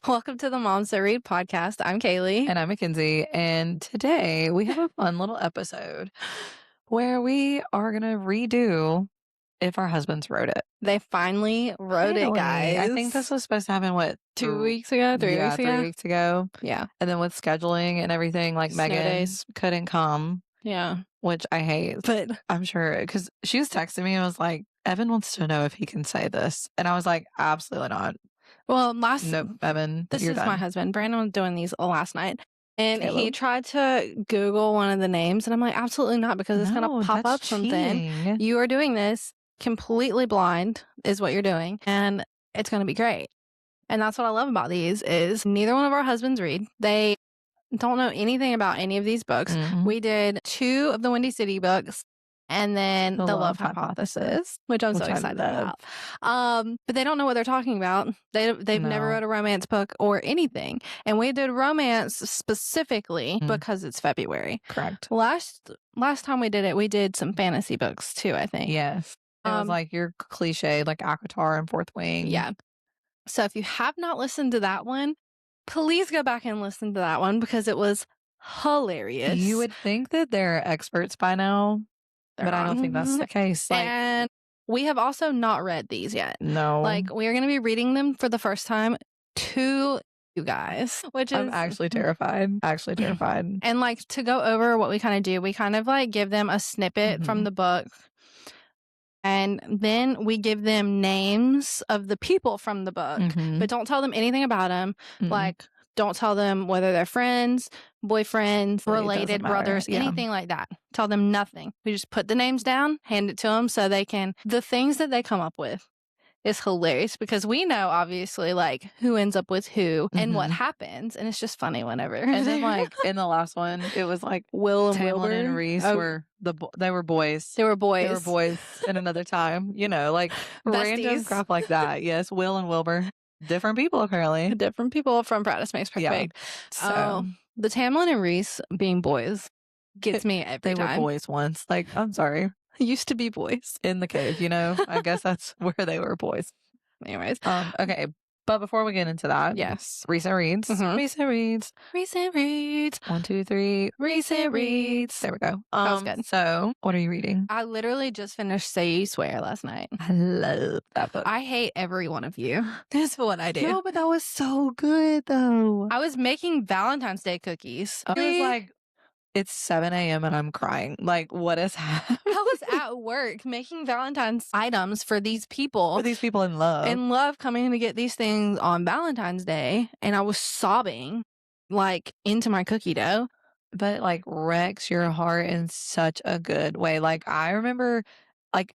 Welcome to the Moms That Read podcast. I'm Kaylee. And I'm Mckenzie. And today we have a fun little episode where we are going to redo If Our Husbands Wrote It. They finally wrote it, guys. I think this was supposed to happen, what? 2 weeks ago? 3 weeks ago? 3 weeks ago. Yeah. And then with scheduling and everything, like Snow Megan days. couldn't come. Yeah. Which I hate. But I'm sure, because she was texting me and was like, Evan wants to know if he can say this. And I was like, absolutely not. Well, Nope, Evan, this you're is done. my husband. Brandon was doing these last night. And Caleb? he tried to Google one of the names. And I'm like, absolutely not, because it's going to pop up something. Cheating. You are doing this completely blind is what you're doing. And it's going to be great. And that's what I love about these is neither one of our husbands read. They don't know anything about any of these books. Mhm. We did 2 of the Windy City books and then the Love Hypothesis, which I'm so excited about. But they don't know what they're talking about. They've never read a romance book or anything. And we did romance specifically because it's February. Correct. Last time we did it, we did some fantasy books too, I think. Yes. It was like your cliche, like Akatar and Fourth Wing. Yeah. So if you have not listened to that one, please go back and listen to that one because it was hilarious. You would think that they're experts by now, but I don't think that's the case. And we have also not read these yet. No. Like, we are going to be reading them for the first time to you guys, which is... I'm actually terrified. And like, to go over what we kind of do, we kind of like give them a snippet from the book. And then we give them names of the people from the book, but don't tell them anything about them. Like, don't tell them whether they're friends, boyfriends, related, brothers, anything like that. Tell them nothing. We just put the names down, hand it to them so they can... The things that they come up with is hilarious because we know, obviously, like, who ends up with who and what happens. And it's just funny whenever. And then, like, in the last one, it was like Will and Tamlin Wilbur and Reese were they were boys. They were boys. They were boys in another time. You know, like random crap like that. Yes, Will and Wilbur. Different people, apparently. Different people from Practice Makes Perfect. Yeah. So the Tamlin and Reese being boys gets me every time. They were boys once. Like, I'm sorry. Used to be boys. In the cave, you know? I guess that's where they were boys. Anyways. Okay. But before we get into that, yes. Recent Reads. Recent Reads. 1, 2, 3. Recent Reads. There we go. That was good. So, what are you reading? I literally just finished Say You Swear last night. I love that book. I hate every one of you. That's what I do. No, but that was so good, though. I was making Valentine's Day cookies. I was like, it's 7 a.m. and I'm crying. Like, what is happening? I was at work making Valentine's items for these people. For these people in love. In love, coming to get these things on Valentine's Day. And I was sobbing, like, into my cookie dough. But, like, wrecks your heart in such a good way. Like, I remember, like,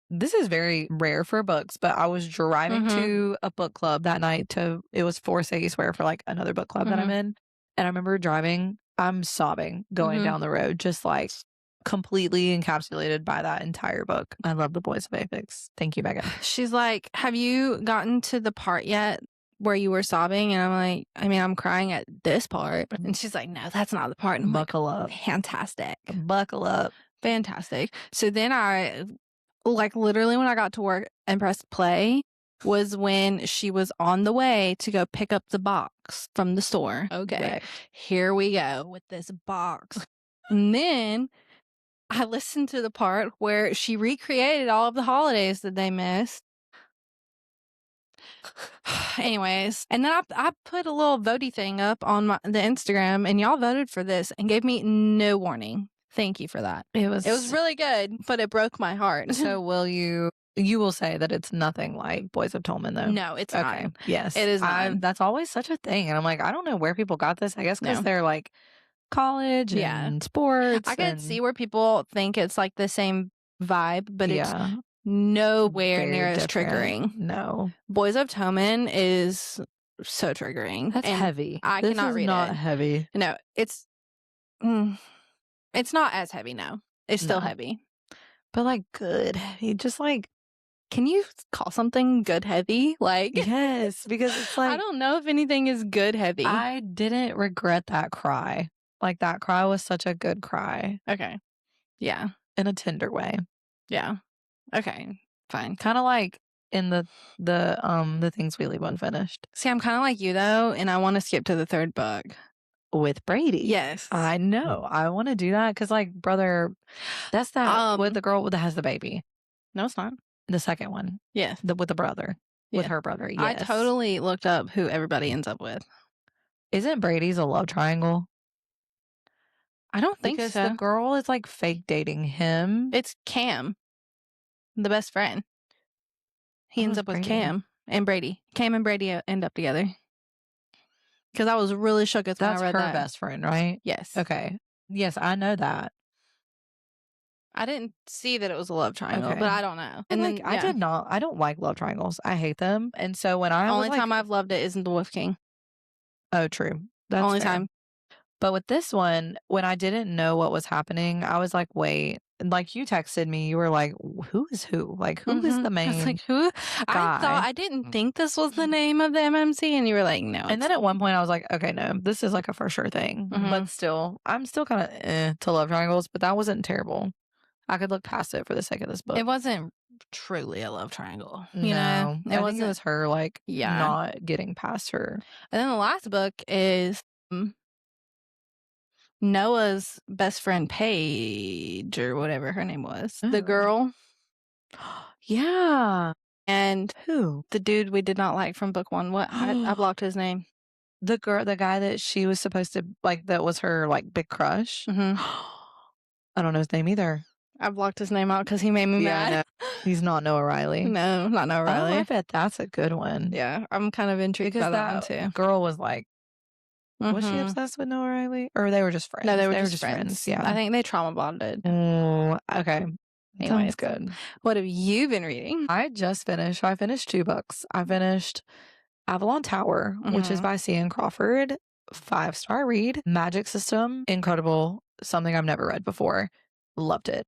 this is very rare for books, but I was driving to a book club that night it was for Say You Swear for, like, another book club that I'm in. And I remember driving, I'm sobbing going down the road, just like completely encapsulated by that entire book. I love The Boys of Apex. Thank you, Megan. She's like, have you gotten to the part yet where you were sobbing? And I'm like, I mean, I'm crying at this part. And she's like, no, that's not the part. And Buckle up. Fantastic. Buckle up. Fantastic. So then I, like, literally when I got to work and pressed play was when she was on the way to go pick up the box from the store. Okay. Here we go with this box. And then I listened to the part where she recreated all of the holidays that they missed. Anyways, and then I put a little voting thing up on the Instagram, and y'all voted for this and gave me no warning. Thank you for that. It was really good, but it broke my heart. So you will say that it's nothing like Boys of Tolman, though? No, it's not. Yes. It is not. That's always such a thing. And I'm like, I don't know where people got this. I guess because they're like college and sports. I can see where people think it's like the same vibe, but it's nowhere near as triggering. No. Boys of Toman is so triggering. That's heavy. I cannot read it. This is not heavy. No, it's not as heavy, no. It's still heavy. But like good heavy. Just like, can you call something good heavy? Like, yes, because it's like, I don't know if anything is good heavy. I didn't regret that cry. Like, that cry was such a good cry. Okay. Yeah. In a tender way. Yeah. Okay. Fine. Kind of like in the things we leave unfinished. See, I'm kind of like you though, and I want to skip to the third book. With Brady. Yes. I know. I want to do that because, like, brother, that's that with the girl that has the baby. No, it's not. The second one. Yes. With the brother. With her brother. Yes. I totally looked up who everybody ends up with. Isn't Brady's a love triangle? I don't think because so. the girl is like fake dating him. It's Cam, the best friend. He ends up with Cam and Brady. Cam and Brady end up together. Because I was really shook when I read that. That's her best friend, right? Yes. Okay. Yes, I know that. I didn't see that it was a love triangle, but I don't know. And then I did not. I don't like love triangles. I hate them. And so when I only time I've loved it isn't the Wolf King. Oh, true. That's only fair. time. But with this one, when I didn't know what was happening, I was like, wait. And like you texted me, you were like, who is who? Like, who is the main? I was like, who? Guy? I didn't think this was the name of the MMC. And you were like, no. And then at one point I was like, okay, no, this is like a for sure thing. But still, I'm still kind of to love triangles, but that wasn't terrible. I could look past it for the sake of this book. It wasn't truly a love triangle. You know, I think it was her like not getting past her. And then the last book is Noah's best friend Paige or whatever her name was. The girl. Yeah. And who? The dude we did not like from book one. What? I blocked his name. The guy that she was supposed to like, that was her like big crush. I don't know his name either. I blocked his name out because he made me mad. No, he's not Noah Riley. No, not Noah Riley. Oh, I bet that's a good one. Yeah, I'm kind of intrigued by that one too. Girl was like, was she obsessed with Noah Riley? Or they were just friends? No, they were just friends. Yeah. I think they trauma bonded. Okay. Sounds good. What have you been reading? I finished 2 books. I finished Avalon Tower, which is by C.N. Crawford. 5-star read. Magic system. Incredible. Something I've never read before. Loved it.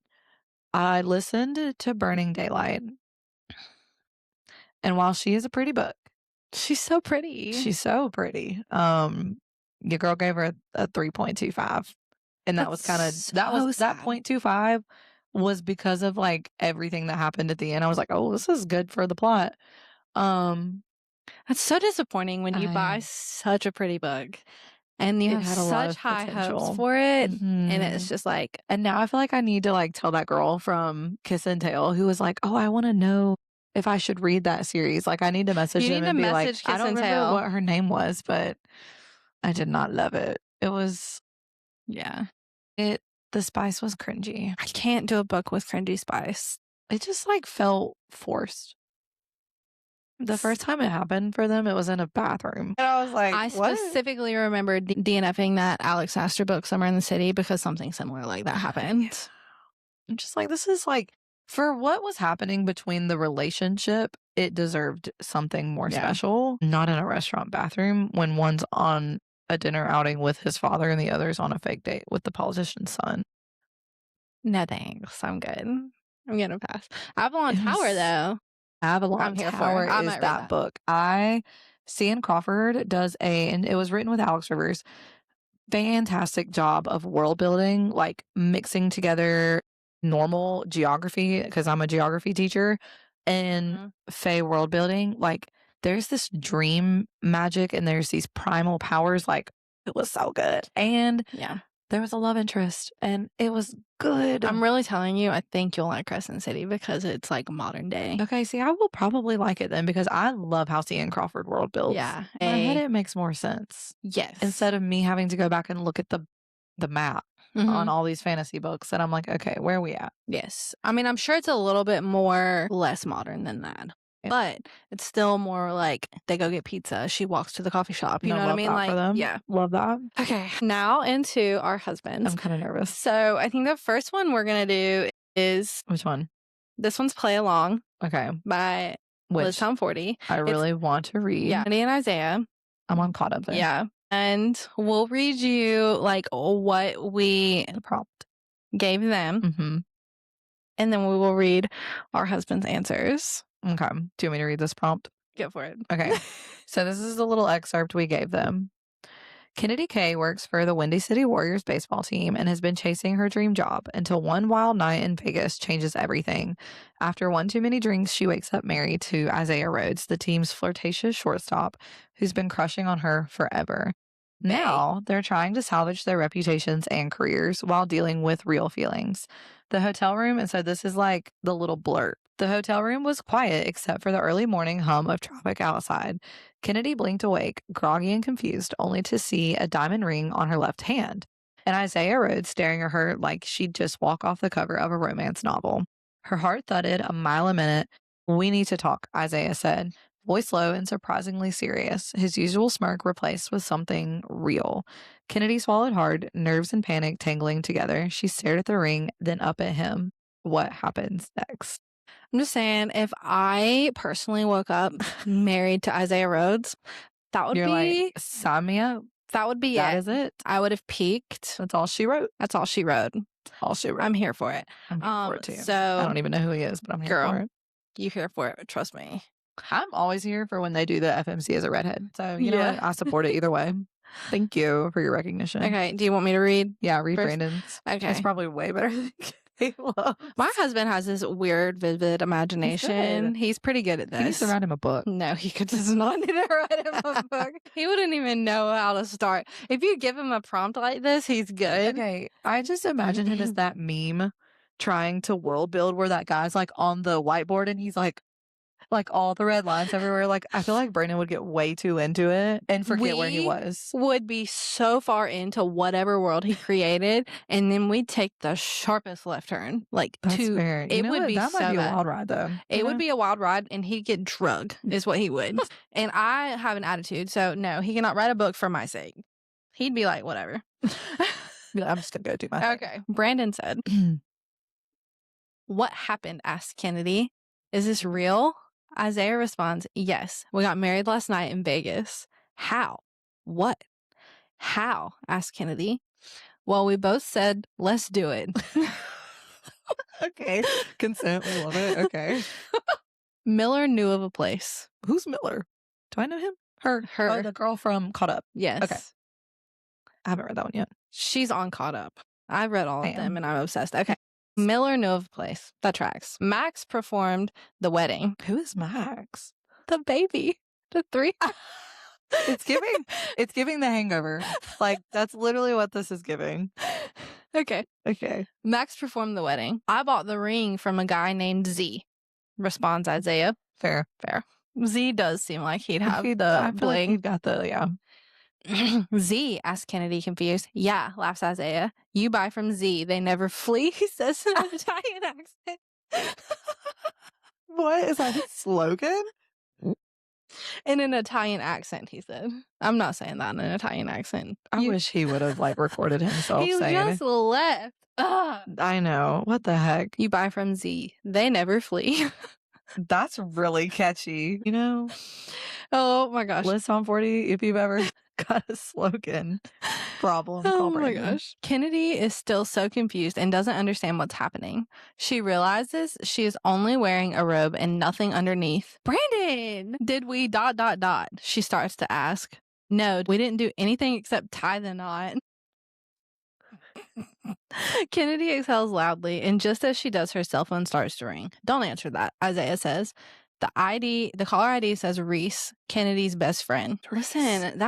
I listened to Burning Daylight. And while she is a pretty book. She's so pretty. Your girl gave her a 3.25. And that was kind of that 0.25 was because of like everything that happened at the end. I was like, oh, this is good for the plot. That's so disappointing when you buy such a pretty book and you have such high hopes for it. And it's just like, and now I feel like I need to like tell that girl from Kiss and Tell who was like, oh, I want to know if I should read that series. Like I need to message him and be like, I don't remember what her name was, but I did not love it. It was, the spice was cringy. I can't do a book with cringy spice. It just like felt forced. The first time it happened for them, it was in a bathroom. And I was like, I specifically remember DNFing that Alex Astor book, Summer in the City, because something similar like that happened. I'm just like, this is like, for what was happening between the relationship, it deserved something more special. Not in a restaurant bathroom when one's on a dinner outing with his father and the other's on a fake date with the politician's son. No thanks. I'm good. I'm gonna pass. Avalon Tower though. Avalon Tower is that book. C.N. Crawford does and it was written with Alex Rivers. Fantastic job of world building, like mixing together normal geography, because I'm a geography teacher, and Fae world building. Like there's this dream magic and there's these primal powers. Like it was so good. And there was a love interest and it was good. I'm really telling you, I think you'll like Crescent City because it's like modern day. Okay, see, I will probably like it then because I love how C.N. Crawford world builds. Yeah. In my head, it makes more sense. Yes. Instead of me having to go back and look at the map on all these fantasy books. And I'm like, okay, where are we at? Yes. I mean, I'm sure it's a little bit more less modern than that. But it's still more like they go get pizza. She walks to the coffee shop. You know what I mean? Like, love that. Okay. Now into our husbands. I'm kind of nervous. So I think the first one we're going to do is. Which one? This one's Play Along. Okay. By Liz Tom 40. I really want to read. Yeah. Andy and Isaiah. I'm on caught up there. Yeah. And we'll read you like what we gave them. And then we will read our husband's answers. Okay. Do you want me to read this prompt? Go for it. Okay. So this is a little excerpt we gave them. Kennedy K works for the Windy City Warriors baseball team and has been chasing her dream job until one wild night in Vegas changes everything. After one too many drinks, she wakes up married to Isaiah Rhodes, the team's flirtatious shortstop, who's been crushing on her forever. Now, they're trying to salvage their reputations and careers while dealing with real feelings. The hotel room, and so this is like the little blurb. The hotel room was quiet except for the early morning hum of traffic outside. Kennedy blinked awake, groggy and confused, only to see a diamond ring on her left hand, and Isaiah Rhodes staring at her like she'd just walk off the cover of a romance novel. Her heart thudded a mile a minute. "We need to talk," Isaiah said, voice low and surprisingly serious, his usual smirk replaced with something real. Kennedy swallowed hard, nerves and panic tangling together. She stared at the ring, then up at him. What happens next? I'm just saying, if I personally woke up married to Isaiah Rhodes, that would You're be like, sign me up. that would be That it. is it. I would have peaked. That's all she wrote. That's all she wrote. All she wrote. I'm here for it. I'm here for it too. So I don't even know who he is, but I'm here girl, for it. you here for it? Trust me. I'm always here for when they do the FMC as a redhead. So you know Yeah. what? I support it either way. Thank you for your recognition. Okay. Do you want me to read? Yeah, read First? Brandon's. Okay. It's probably way better than Caleb's. My husband has this weird, vivid imagination. He's pretty good at He needs to this. write him a book. No, he does not need to write him a book. He wouldn't even know how to start. If you give him a prompt like this, he's good. Okay, I just imagine him as that meme trying to world build where that guy's like on the whiteboard and he's like all the red lines everywhere. Like, I feel like Brandon would get way too into it and forget where he We was. would be so far into whatever world he created, and then we'd take the sharpest left turn. Like, That's fair. You it know would what? be That so might be a bad. wild ride, though. It would be a wild ride, and he'd get drug, is what he would. And I have an attitude, so no, he cannot write a book for my sake. He'd be like, whatever. I'm just gonna go do my thing. Okay. Brandon said, "What happened?" asked Kennedy. "Is this real?" Isaiah responds, "Yes. We got married last night in Vegas." "How? What? How?" asked Kennedy. "Well, we both said, let's do it." Okay. Consent. We love it. Okay. Miller knew of a place. Who's Miller? Do I know him? Her. Her. Oh, the girl from Caught Up. Yes. Okay. I haven't read that one yet. She's on Caught Up. I read all I of them am. and I'm obsessed. Okay. Miller knew of a place. That tracks. Max performed the wedding. Who is Max? The baby. The three. It's giving The Hangover. Like, that's literally what this is giving. Okay. Okay. Max performed the wedding. "I bought the ring from a guy named Z," responds Isaiah. Fair. Z does seem like he'd have I the feel like bling. he'd got the, yeah. "Z?" asked Kennedy, confused. "Yeah," laughs Isaiah. "You buy from Z. They never flee," he says in an Italian accent. What? Is that his slogan? In an Italian accent, he said. I'm not saying that in an Italian accent. I wish he would have, like, recorded himself He saying just left. Ugh. I know. What the heck? "You buy from Z. They never flee." That's really catchy. You know? Oh my gosh. List on 40, if you've ever got a slogan problem, Oh call my Brandon. gosh. Kennedy is still so confused and doesn't understand what's happening. She realizes she is only wearing a robe and nothing underneath. "Brandon, did we ... she starts to ask. "No, we didn't do anything except tie the knot." Kennedy exhales loudly, and just as she does, her cell phone starts to ring. "Don't answer that," Isaiah says. The caller ID says Reese, Kennedy's best friend. Listen,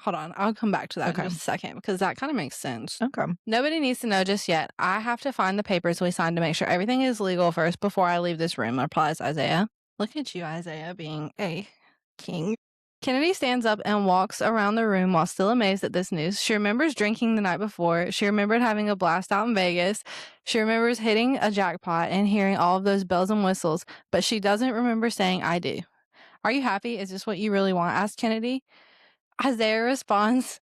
hold on, I'll come back to that in just a second because that kind of makes sense. Okay. "Nobody needs to know just yet. I have to find the papers we signed to make sure everything is legal first before I leave this room," replies Isaiah. Look at you, Isaiah, being a king. Kennedy stands up and walks around the room while still amazed at this news. She remembers drinking the night before. She remembered having a blast out in Vegas. She remembers hitting a jackpot and hearing all of those bells and whistles, but she doesn't remember saying, "I do." "Are you happy? Is this what you really want?" asked Kennedy. Isaiah responds,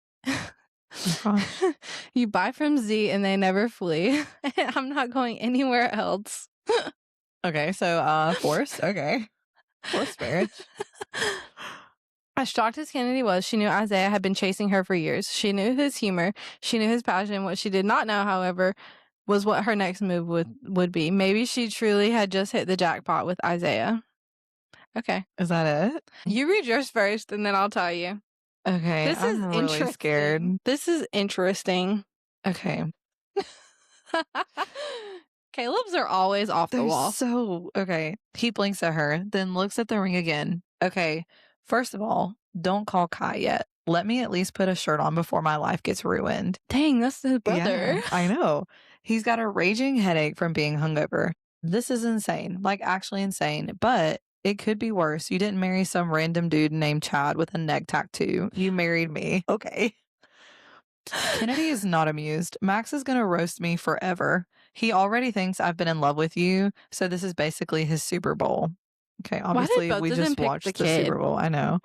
"You buy from Z and they never flee. I'm not going anywhere else." Okay, so forced. Okay. Forced marriage. As shocked as Kennedy was, she knew Isaiah had been chasing her for years. She knew his humor. She knew his passion. What she did not know, however, was what her next move would be. Maybe she truly had just hit the jackpot with Isaiah. Okay. Is that it? You read yours first, and then I'll tell you. Okay, This is I'm really scared. interesting. This is interesting. Okay. Caleb's are always off the They're wall. so okay. He blinks at her, then looks at the ring again. Okay, first of all, don't call Kai yet. Let me at least put a shirt on before my life gets ruined. Dang, that's his brother. Yeah, I know. He's got a raging headache from being hungover. This is insane, like actually insane, but it could be worse. You didn't marry some random dude named Chad with a neck tattoo. You married me. Okay. Kennedy is not amused. Max is going to roast me forever. He already thinks I've been in love with you, so this is basically his Super Bowl. Okay, Why did obviously both we of them just pick the watched the kid? Super Bowl. I know.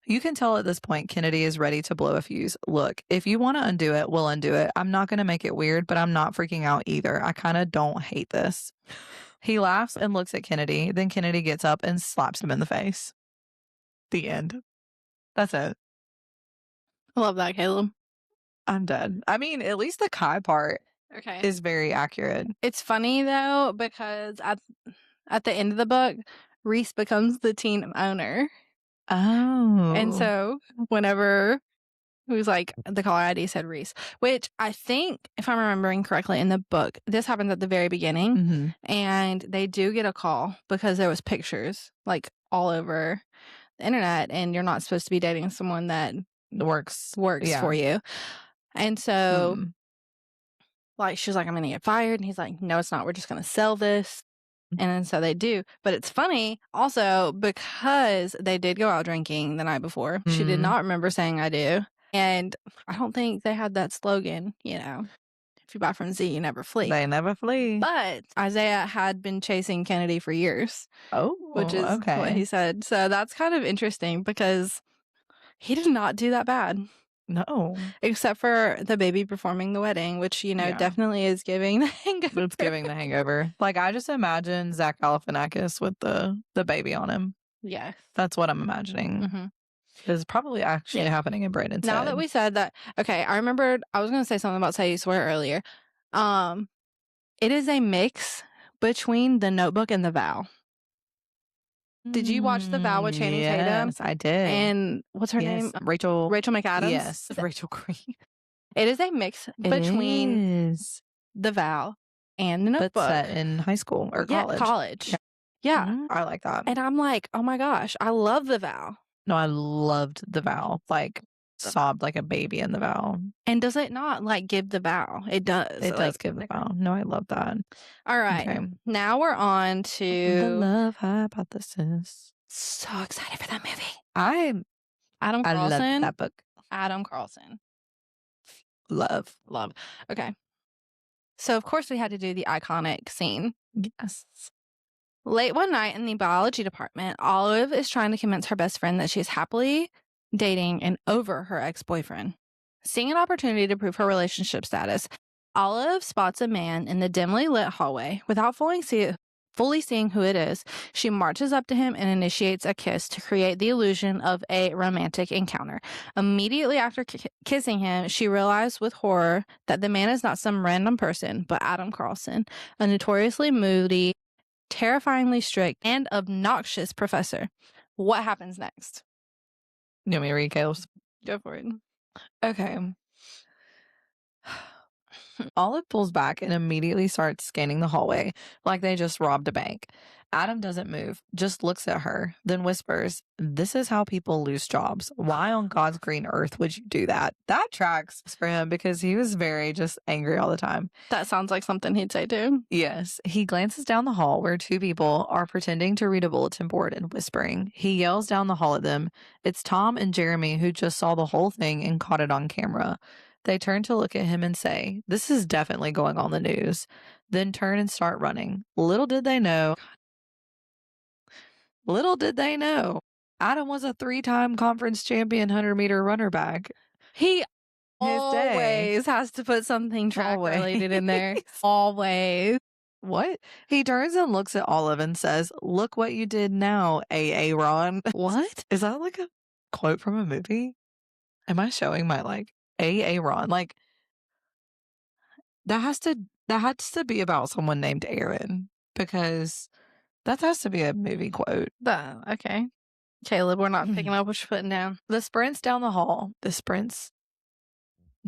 You can tell at this point Kennedy is ready to blow a fuse. Look, if you want to undo it, we'll undo it. I'm not going to make it weird, but I'm not freaking out either. I kind of don't hate this. He laughs and looks at Kennedy. Then Kennedy gets up and slaps him in the face. The end. That's it. I love that, Caleb. I'm dead. I mean, at least the Kai part Okay. is very accurate. It's funny though, because at the end of the book, Reese becomes the team owner. Oh. And so whenever it was like the caller ID said Reese, which I think, if I'm remembering correctly in the book, this happens at the very beginning. Mhm. And they do get a call because there was pictures like all over the internet, and you're not supposed to be dating someone that Works. Yeah. for you. And so Mm. like she's like, I'm gonna get fired. And he's like, no, it's not. We're just gonna sell this. And then so they do. But it's funny also because they did go out drinking the night before. She did Mhm. not remember saying I do. And I don't think they had that slogan, you know, if you buy from Z, you never flee. They never flee. But Isaiah had been chasing Kennedy for years, which is what okay. he said. So that's kind of interesting because he did not do that bad. No. Except for the baby performing the wedding, which, you know, Yeah. definitely is giving the hangover. It's giving the hangover. Like, I just imagine Zach Galifianakis with the baby on him. Yes. That's what I'm imagining. Mm-hmm. Is probably actually Yeah. happening in Brandon's Now head. that we said that, okay, I remembered I was going to say something about Say You Swear earlier. It is a mix between The Notebook and The Vow. Did you watch The Vow with Channing Tatum? Yes, I did. And what's her name? Rachel McAdams? Yes, Rachel Green. It is a mix between The Vow and The Notebook. But set in high school or college. Yeah, college. Yeah. Mm-hmm. I like that. And I'm like, oh my gosh, I love The Vow. No, I loved The Vow. Like, sobbed like a baby in The Vow. And does it not like give The Vow? It does. It does give The Vow. No, I love that. All right. Okay. Now we're on to The Love Hypothesis. So excited for that movie. Adam Carlson. I love that book. Adam Carlson. Love. Okay. So of course we had to do the iconic scene. Yes. Late one night in the biology department, Olive is trying to convince her best friend that she is happily dating and over her ex-boyfriend. Seeing an opportunity to prove her relationship status, Olive spots a man in the dimly lit hallway. Without fully seeing who it is, she marches up to him and initiates a kiss to create the illusion of a romantic encounter. Immediately after kissing him, she realized with horror that the man is not some random person, but Adam Carlson, a notoriously moody, terrifyingly strict, and obnoxious professor. What happens next? You want me to read Kayla's? Go for it. Okay. Olive pulls back and immediately starts scanning the hallway like they just robbed a bank. Adam doesn't move, just looks at her, then whispers, "This is how people lose jobs. Why on God's green earth would you do that?" That tracks for him because he was very just angry all the time. That sounds like something he'd say too. Yes. He glances down the hall where two people are pretending to read a bulletin board and whispering. He yells down the hall at them. It's Tom and Jeremy who just saw the whole thing and caught it on camera. They turn to look at him and say, "This is definitely going on the news." Then turn and start running. Little did they know, Adam was a 3-time conference champion 100-meter runner back. He always has to put something track related in there. Always. What? He turns and looks at Olive and says, "Look what you did now, Aaron." What? Is that like a quote from a movie? Am I showing my like Aaron? Like that has to be about someone named Aaron because that has to be a movie quote. Okay. Caleb, we're not picking up what you're putting down. The sprints down the hall.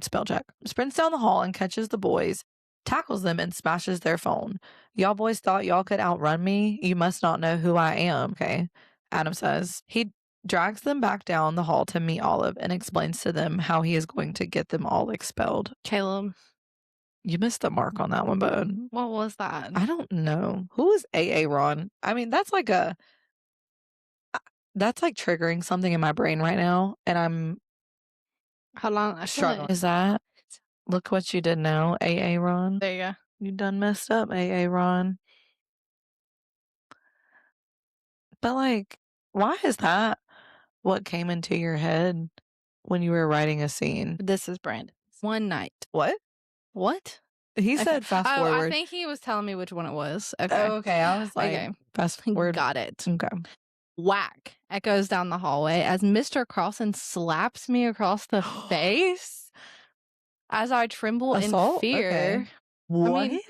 Spell check. Sprints down the hall and catches the boys, tackles them, and smashes their phone. Y'all boys thought y'all could outrun me? You must not know who I am, okay? Adam says. He drags them back down the hall to meet Olive and explains to them how he is going to get them all expelled. Caleb. You missed the mark on that one, bud. What was that? I don't know. Who is Aaron? I mean, that's like triggering something in my brain right now, and I'm Hold on. struggling. Is that? Look what you did now, Aaron. There you go. You done messed up, Aaron. But like, why is that what came into your head when you were writing a scene? This is Brandon's. One night. What? He said fast forward. I think he was telling me which one it was. Okay. Oh, okay. I was like, okay. Fast forward. Got it. Okay. Whack echoes down the hallway as Mr. Carlson slaps me across the face as I tremble Assault? in fear. Okay. What? I mean,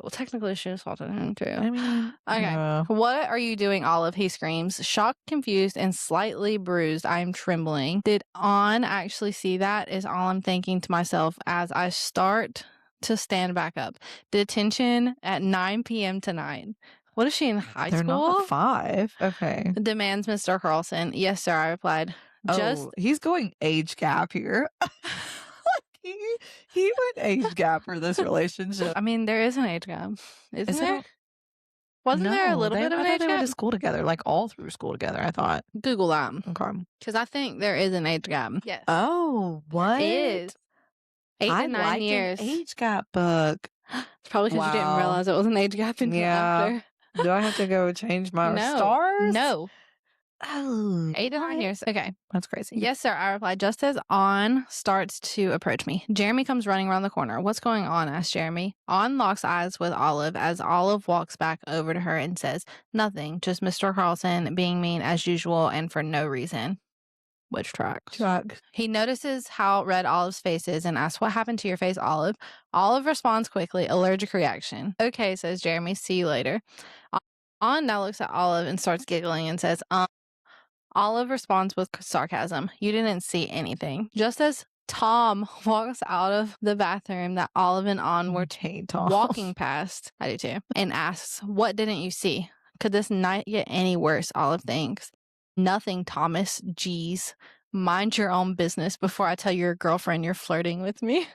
well, technically she assaulted him too. I mean, okay. What are you doing, Olive? He screams. Shocked, confused, and slightly bruised, I am trembling. Did On actually see that? Is all I'm thinking to myself as I start to stand back up. Detention at 9 p.m. tonight. What is she in high They're school? not 5. Okay. Demands Mr. Carlson. Yes, sir, I replied. He's going age gap here. he went age gap for this relationship. I mean, there is an age gap. Isn't there? Wasn't there a little bit of an age they gap? went to school together, like all through school together, I thought. Google that. Okay. Because I think there is an age gap. Yes. Oh, what? It is. 8 to 9 years. An age gap book. It's probably because you didn't realize it was an age gap until after. Do I have to go change my stars? No. Oh. 8 to 9 years. Okay. That's crazy. Yes, sir, I replied, just as On starts to approach me. Jeremy comes running around the corner. What's going on? Asked Jeremy. On locks eyes with Olive as Olive walks back over to her and says, nothing, just Mr. Carlson being mean as usual and for no reason. Which tracks? He notices how red Olive's face is and asks, what happened to your face, Olive? Olive responds quickly, allergic reaction. Okay, says Jeremy, see you later. On now looks at Olive and starts giggling and says, Olive responds with sarcasm. You didn't see anything. Just as Tom walks out of the bathroom that Olive and On were walking past, I do too, and asks, what didn't you see? Could this night get any worse? Olive thinks. Nothing, Thomas. Geez. Mind your own business before I tell your girlfriend you're flirting with me.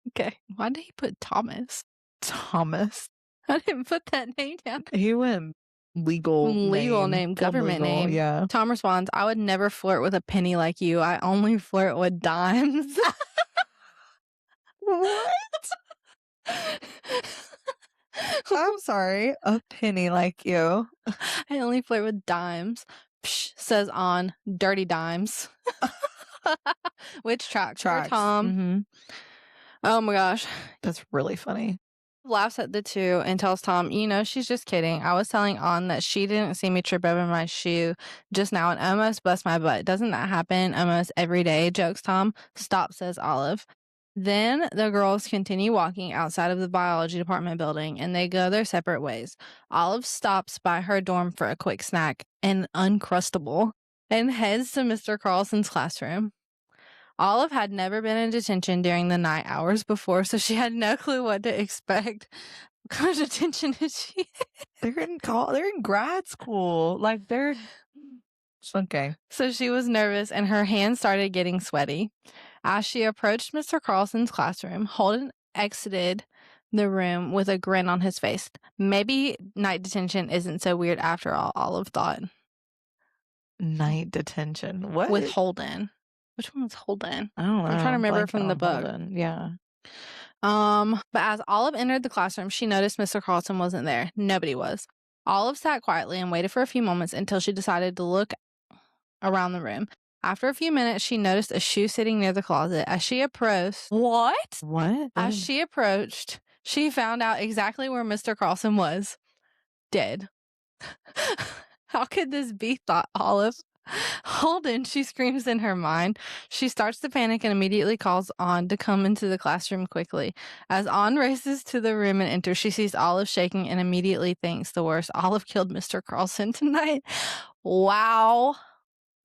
Okay. Why did he put Thomas? Thomas. I didn't put that name down. He went legal name, government name. Yeah. Tom responds, I would never flirt with a penny like you. I only flirt with dimes. What? I'm sorry. A penny like you. I only flirt with dimes. Psh, says On, dirty dimes. Which tracks for Tom. Mm-hmm. Oh my gosh. That's really funny. Laughs at the two and tells Tom, she's just kidding. I was telling On that she didn't see me trip over my shoe just now and almost bust my butt. Doesn't that happen almost every day? Jokes Tom. Stop, says Olive. Then the girls continue walking outside of the biology department building and they go their separate ways. Olive stops by her dorm for a quick snack, an Uncrustable, and heads to Mr. Carlson's classroom. Olive had never been in detention during the night hours before, so she had no clue what to expect. What kind of detention is she? They're in grad school. Like they're okay. So she was nervous and her hands started getting sweaty. As she approached Mr. Carlson's classroom, Holden exited the room with a grin on his face. Maybe night detention isn't so weird after all, Olive thought. Night detention? What? With Holden. Which one was Holden? I don't know. I'm trying to remember from the book. Holden. Yeah. But as Olive entered the classroom, she noticed Mr. Carlson wasn't there. Nobody was. Olive sat quietly and waited for a few moments until she decided to look around the room. After a few minutes, she noticed a shoe sitting near the closet. As she approached... What? As she approached, she found out exactly where Mr. Carlson was. Dead. How could this be, thought Olive. Holden, she screams in her mind. She starts to panic and immediately calls On to come into the classroom quickly. As On races to the room and enters, she sees Olive shaking and immediately thinks the worst. Olive killed Mr. Carlson tonight. Wow.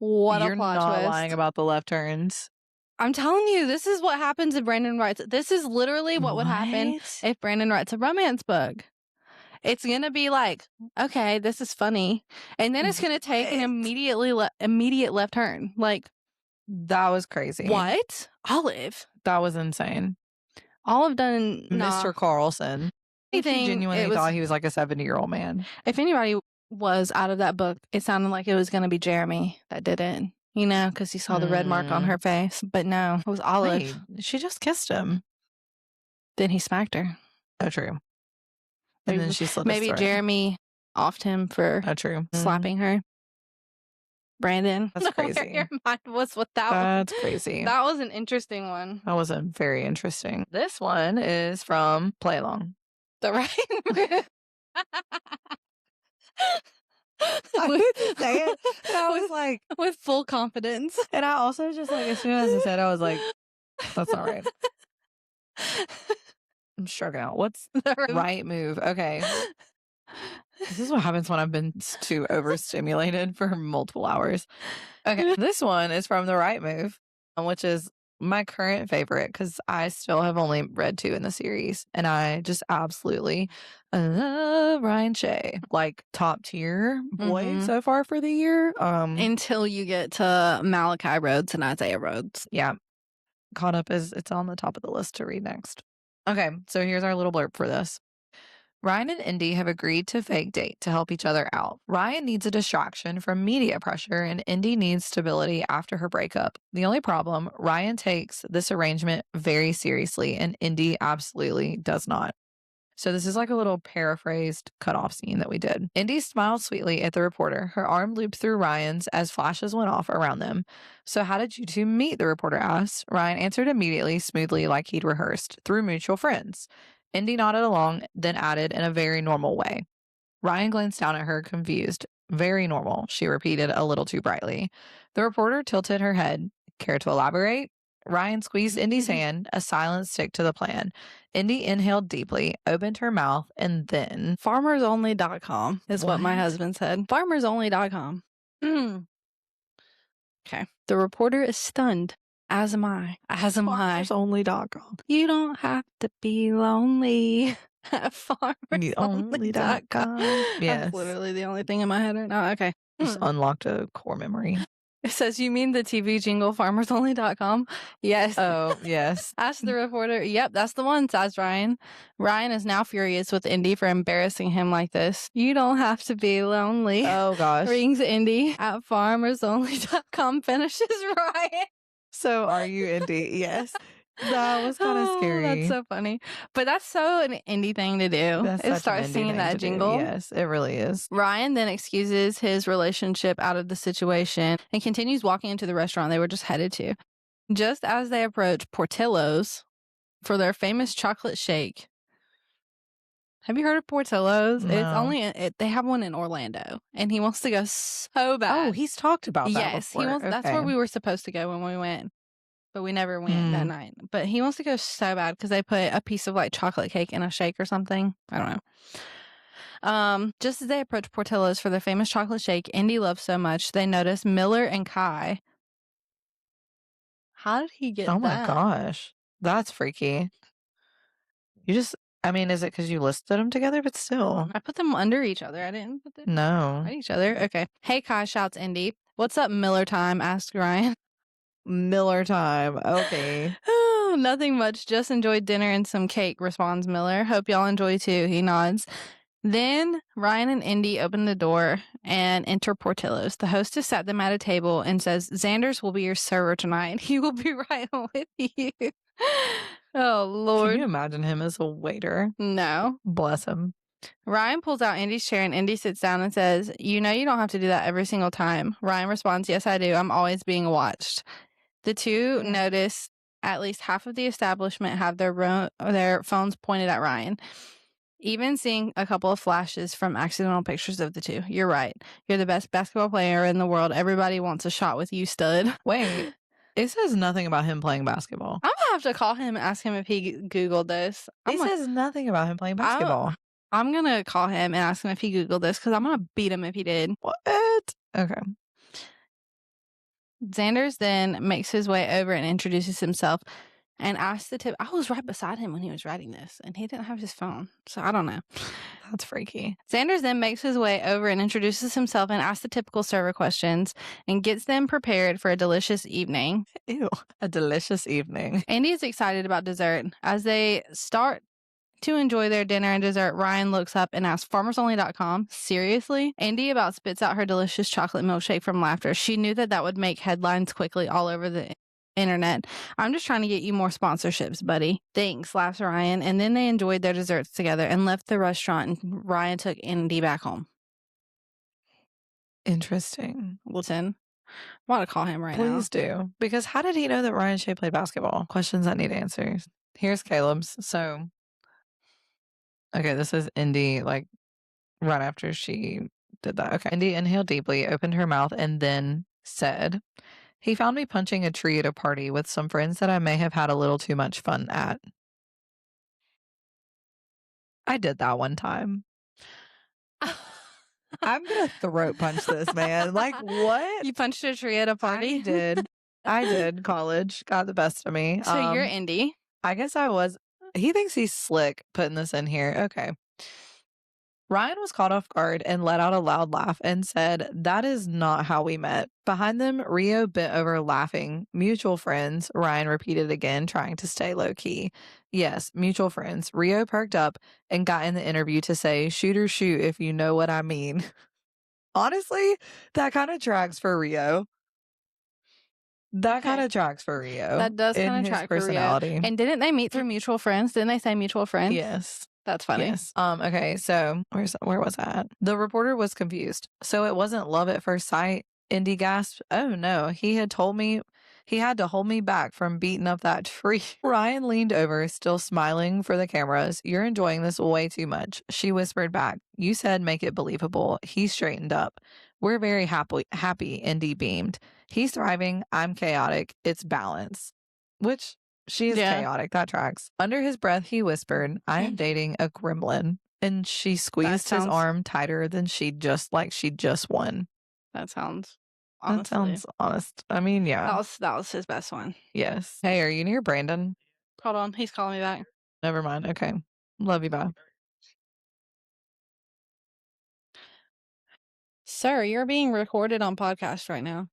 What You're a plot not twist. lying about the left turns. I'm telling you, this is what happens if Brandon writes. This is literally what would happen if Brandon writes a romance book. It's going to be like, okay, this is funny. And then it's going to take an immediate left turn. Like, that was crazy. What? Olive? That was insane. Olive done Mr. Carlson. He genuinely thought he was like a 70-year-old man. If anybody was out of that book, it sounded like it was going to be Jeremy that did it. You know, because he saw the red mark on her face. But no, it was Olive. Wait, she just kissed him. Then he smacked her. Oh, true. And then she slit his Maybe throat. Jeremy offed him for slapping her. Brandon. That's crazy. Your mind was with that one. That's crazy. That was an interesting one. That was a very interesting. This one is from Play Along. The right move. I didn't say it. And I was like, with full confidence. And I also just like, as soon as I said it, I was like, that's not right. I'm struggling out. What's the right move? Okay. This is what happens when I've been too overstimulated for multiple hours. Okay. This one is from The Right Move, which is my current favorite because I still have only read 2 in the series. And I just absolutely love Ryan Shea. Like top tier boy so far for the year. Until you get to Malachi Rhodes and Isaiah Rhodes. Yeah. Caught up it's on the top of the list to read next. Okay, so here's our little blurb for this. Ryan and Indy have agreed to fake date to help each other out. Ryan needs a distraction from media pressure and Indy needs stability after her breakup. The only problem, Ryan takes this arrangement very seriously and Indy absolutely does not. So this is like a little paraphrased cutoff scene that we did. Indy smiled sweetly at the reporter. Her arm looped through Ryan's as flashes went off around them. So how did you two meet? The reporter asked. Ryan answered immediately, smoothly, like he'd rehearsed. Through mutual friends. Indy nodded along, then added in a very normal way. Ryan glanced down at her, confused. Very normal, she repeated a little too brightly. The reporter tilted her head. Care to elaborate? Ryan squeezed Indy's hand, a silent stick to the plan. Indy inhaled deeply, opened her mouth, and then... Farmersonly.com is what my husband said. Farmersonly.com. Okay. The reporter is stunned. As am I. As am I. Farmersonly.com. You don't have to be lonely at farmersonly.com. Yes. That's literally the only thing in my head right now. Okay. Just unlocked a core memory. It says, you mean the TV jingle farmersonly.com? Yes. Oh, yes. Asked the reporter. Yep, that's the one, says Ryan. Ryan is now furious with Indy for embarrassing him like this. You don't have to be lonely. Oh, gosh. Rings Indy at farmersonly.com, finishes Ryan. So are you Indy? Yes. That was kind of scary. That's so funny. But that's so an indie thing to do. It starts singing that jingle. Yes, it really is. Ryan then excuses his relationship out of the situation and continues walking into the restaurant they were just headed to. Just as they approach Portillo's for their famous chocolate shake. Have you heard of Portillo's? No. It's only they have one in Orlando, and he wants to go so bad. Oh, he's talked about that before. Yes, that's where we were supposed to go when we went. But we never went that night. But he wants to go so bad because they put a piece of like chocolate cake in a shake or something. I don't know. Just as they approach Portillo's for their famous chocolate shake Indy loves so much, they notice Miller and Kai. How did he get that? Oh my gosh. That's freaky. Is it because you listed them together? But still. I put them under each other. I didn't put them under each other. Okay. Hey, Kai, shouts Indy. What's up, Miller time? Asks Ryan. Miller time. Okay. Oh, nothing much. Just enjoyed dinner and some cake, responds Miller. Hope y'all enjoy too. He nods. Then Ryan and Indy open the door and enter Portillo's. The hostess sat them at a table and says, Xander's will be your server tonight. He will be right with you. Oh, Lord. Can you imagine him as a waiter? No. Bless him. Ryan pulls out Indy's chair and Indy sits down and says, you know you don't have to do that every single time. Ryan responds, yes, I do. I'm always being watched. The two notice at least half of the establishment have their phones pointed at Ryan. Even seeing a couple of flashes from accidental pictures of the two. You're right. You're the best basketball player in the world. Everybody wants a shot with you, stud. Wait. It says nothing about him playing basketball. I'm going to have to call him and ask him if he Googled this. It says nothing about him playing basketball. I'm going to call him and ask him if he Googled this because I'm going to beat him if he did. What? Okay. Xander's then makes his way over and introduces himself and asks the tip. I was right beside him when he was writing this, and he didn't have his phone, so I don't know. That's freaky. Xanders then makes his way over and introduces himself and asks the typical server questions and gets them prepared for a delicious evening. Ew, a delicious evening. Andy is excited about dessert. As they start to enjoy their dinner and dessert, Ryan looks up and asks, "FarmersOnly.com? Seriously?" Andy about spits out her delicious chocolate milkshake from laughter. She knew that would make headlines quickly all over the internet. "I'm just trying to get you more sponsorships, buddy." "Thanks," laughs Ryan. And then they enjoyed their desserts together and left the restaurant, and Ryan took Andy back home. Interesting. Listen, I want to call him right now. Please do. Because how did he know that Ryan Shea played basketball? Questions that need answers. Here's Caleb's. So, okay, this is Indy, like, right after she did that. Okay. Indy inhaled deeply, opened her mouth, and then said, "He found me punching a tree at a party with some friends that I may have had a little too much fun at." I did that one time. I'm going to throat punch this man. Like, what? You punched a tree at a party? I did. College got the best of me. So you're Indy. I guess I was. He thinks he's slick putting this in here. Okay. Ryan was caught off guard and let out a loud laugh and said, "That is not how we met." Behind them, Rio bent over laughing. "Mutual friends," Ryan repeated again, trying to stay low key. "Yes, mutual friends." Rio perked up and got in the interview to say, "Shoot or shoot, if you know what I mean." Honestly, that kind of tracks for Rio. That kind of tracks for Rio. That does kind of track for Rio. And didn't they meet through mutual friends? Didn't they say mutual friends? Yes. That's funny. Yes. Okay, so where was that? The reporter was confused. "So it wasn't love at first sight?" Indy gasped. "Oh no, he had to hold me back from beating up that tree." Ryan leaned over, still smiling for the cameras. "You're enjoying this way too much," she whispered back. "You said make it believable." He straightened up. "We're very happy, Indy beamed. "He's thriving. I'm chaotic. It's balance." Which she is chaotic. That tracks. Under his breath, he whispered, "I am dating a gremlin." And she squeezed his arm tighter than she'd just won. That sounds honest. I mean, yeah. That was his best one. Yes. Hey, are you near Brandon? Hold on. He's calling me back. Never mind. Okay. Love you. Bye. Sir, you're being recorded on podcast right now.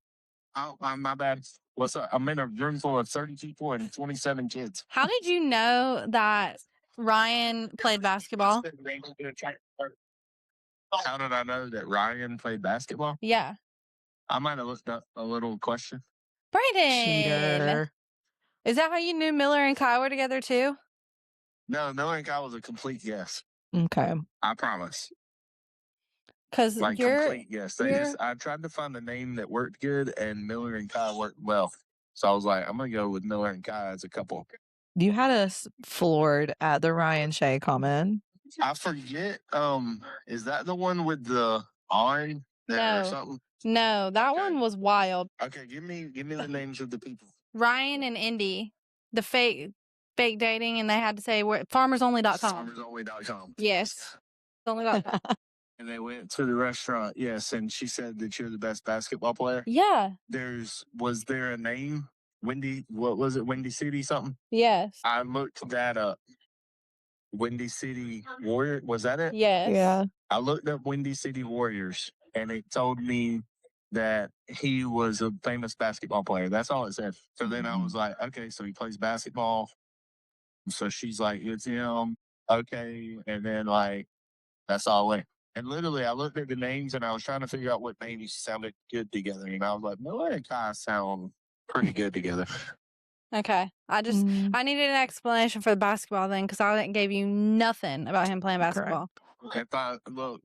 Oh, my bad. What's up? I'm in a room full of 30 people and 27 kids. How did you know that Ryan played basketball? How did I know that Ryan played basketball? Yeah. I might have looked up a little question. Brayden. Cheater. Is that how you knew Miller and Kyle were together too? No, Miller and Kyle was a complete guess. Okay. I promise. Because complete guess. I tried to find a name that worked good, and Miller and Kyle worked well. So I was like, I'm gonna go with Miller and Kyle as a couple. You had us floored at the Ryan Shea comment. I forget. Is that the one with the on there or something? No, that one was wild. Okay, give me the names of the people. Ryan and Indy, the fake dating, and they had to say FarmersOnly.com. FarmersOnly.com. Yes. Only.com. And they went to the restaurant, yes, and she said that you're the best basketball player. Yeah. Was there a name? What was it? Windy City something? Yes. I looked that up. Windy City Warrior, was that it? Yes. Yeah. I looked up Windy City Warriors, and it told me that he was a famous basketball player. That's all it said. So then I was like, okay, so he plays basketball. So she's like, it's him. Okay. And then that's all it went. And literally, I looked at the names and I was trying to figure out what names sounded good together. And I was like, Miller and Kai sound pretty good together. Okay. I needed an explanation for the basketball thing because I gave you nothing about him playing basketball. Correct.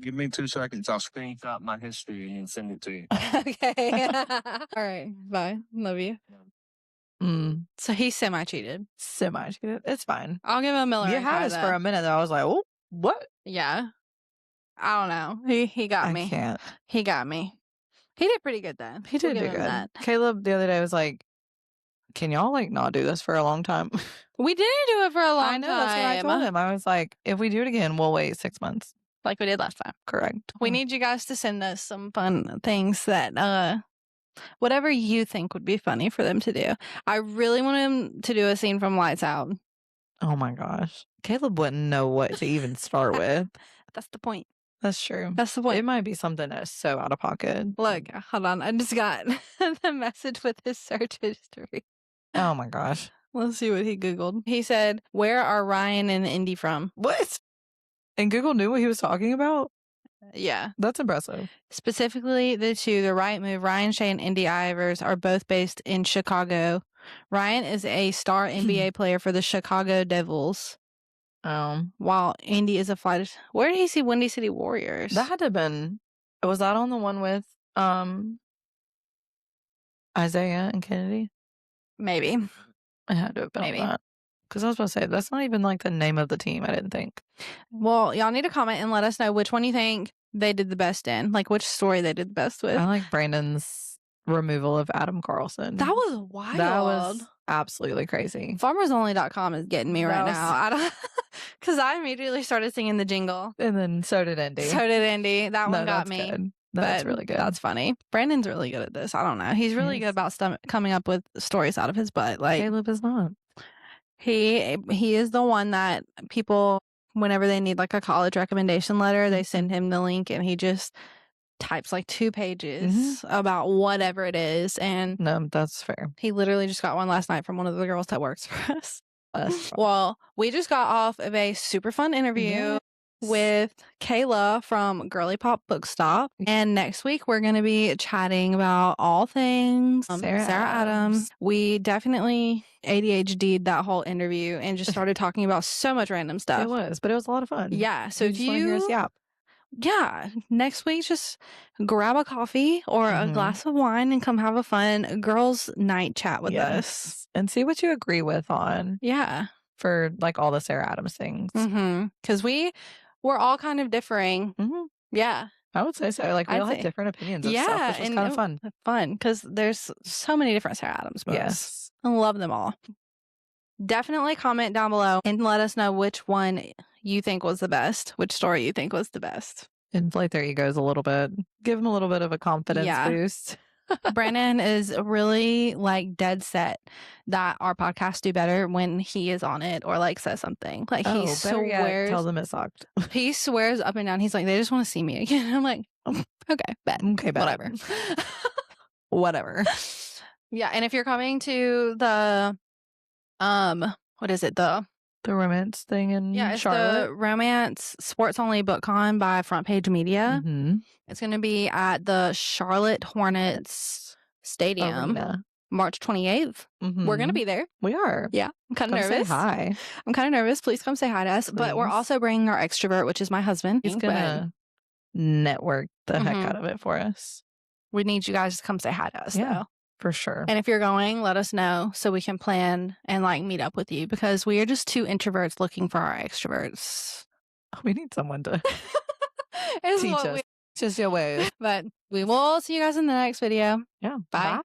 Give me 2 seconds. I'll screenshot my history and send it to you. Okay. All right. Bye. Love you. So he semi-cheated. It's fine. I'll give him Miller. You had us for a minute though. I was like, oh, what? Yeah. I don't know. He got me. I can't. He got me. He did pretty good then. He did do good. Caleb the other day was like, can y'all not do this for a long time? We didn't do it for a long time. I know. That's what I told him. I was like, if we do it again, we'll wait 6 months. like we did last time. Correct. We need you guys to send us some fun things that, whatever you think would be funny for them to do. I really want him to do a scene from Lights Out. Oh my gosh. Caleb wouldn't know what to even start with. That's the point. That's true. That's the point. It might be something that's so out of pocket. Look, hold on. I just got the message with his search history. Oh my gosh. Let's see what he Googled. He said, "Where are Ryan and Indy from?" What? And Google knew what he was talking about? Yeah. That's impressive. Specifically, the Right Move, Ryan Shea and Indy Ivers are both based in Chicago. Ryan is a star NBA player for the Chicago Devils. While Indy is a flight. Where did he see Windy City Warriors? That had to have been. Was that on the one with Isaiah and Kennedy? Maybe. It had to have been on that. Because I was about to say, that's not even like the name of the team, I didn't think. Well, y'all need to comment and let us know which one you think they did the best in. Like, which story they did the best with. I like Brandon's removal of Adam Carlson. That was wild. That was absolutely crazy. FarmersOnly.com is getting me right now. Because I immediately started singing the jingle. And then so did Indy. That one got me. Good. That's really good. That's funny. Brandon's really good at this. I don't know. He's really good about coming up with stories out of his butt. Like Caleb is not. He is the one that people, whenever they need like a college recommendation letter, they send him the link and he just types like 2 pages about whatever it is. And no, that's fair. He literally just got one last night from one of the girls that works for us. Well, we just got off of a super fun interview with Kayla from Girly Pop Book Stop. And next week, we're going to be chatting about all things Sarah Adams. We definitely ADHD'd that whole interview and just started talking about so much random stuff. It was, but it was a lot of fun. Yeah. So if you hear us yap. Yeah, next week just grab a coffee or a glass of wine and come have a fun girls' night chat with us. And see what you agree with on. Yeah. For like all the Sarah Adams things. Because we're all kind of differing. Yeah. I would say so. Like we all have different opinions of stuff, which was kind of fun. Fun because there's so many different Sarah Adams books. Yes. I love them all. Definitely comment down below and let us know which one you think was the best, which story you think was the best. Inflate their egos a little bit. Give them a little bit of a confidence boost. Brandon is really like dead set that our podcast do better when he is on it or like says something. Like he swears. Tell them it sucked. He swears up and down. He's like, they just want to see me again. I'm like, okay, bet. Okay, bet. Whatever. Whatever. Yeah, and if you're coming to the what is it? The romance thing in it's Charlotte. the romance sports only book con by Front Page Media. It's going to be at the Charlotte Hornets Stadium, March 28th. We're going to be there. We are. Yeah, I'm kind of nervous. Say hi. I'm kind of nervous. Please come say hi to us. Please. But we're also bringing our extrovert, which is my husband. He's going to network the heck out of it for us. We need you guys to come say hi to us, though. For sure. And if you're going, let us know so we can plan and like meet up with you because we are just 2 introverts looking for our extroverts. We need someone to teach us. Just your ways. But we will see you guys in the next video. Yeah. Bye.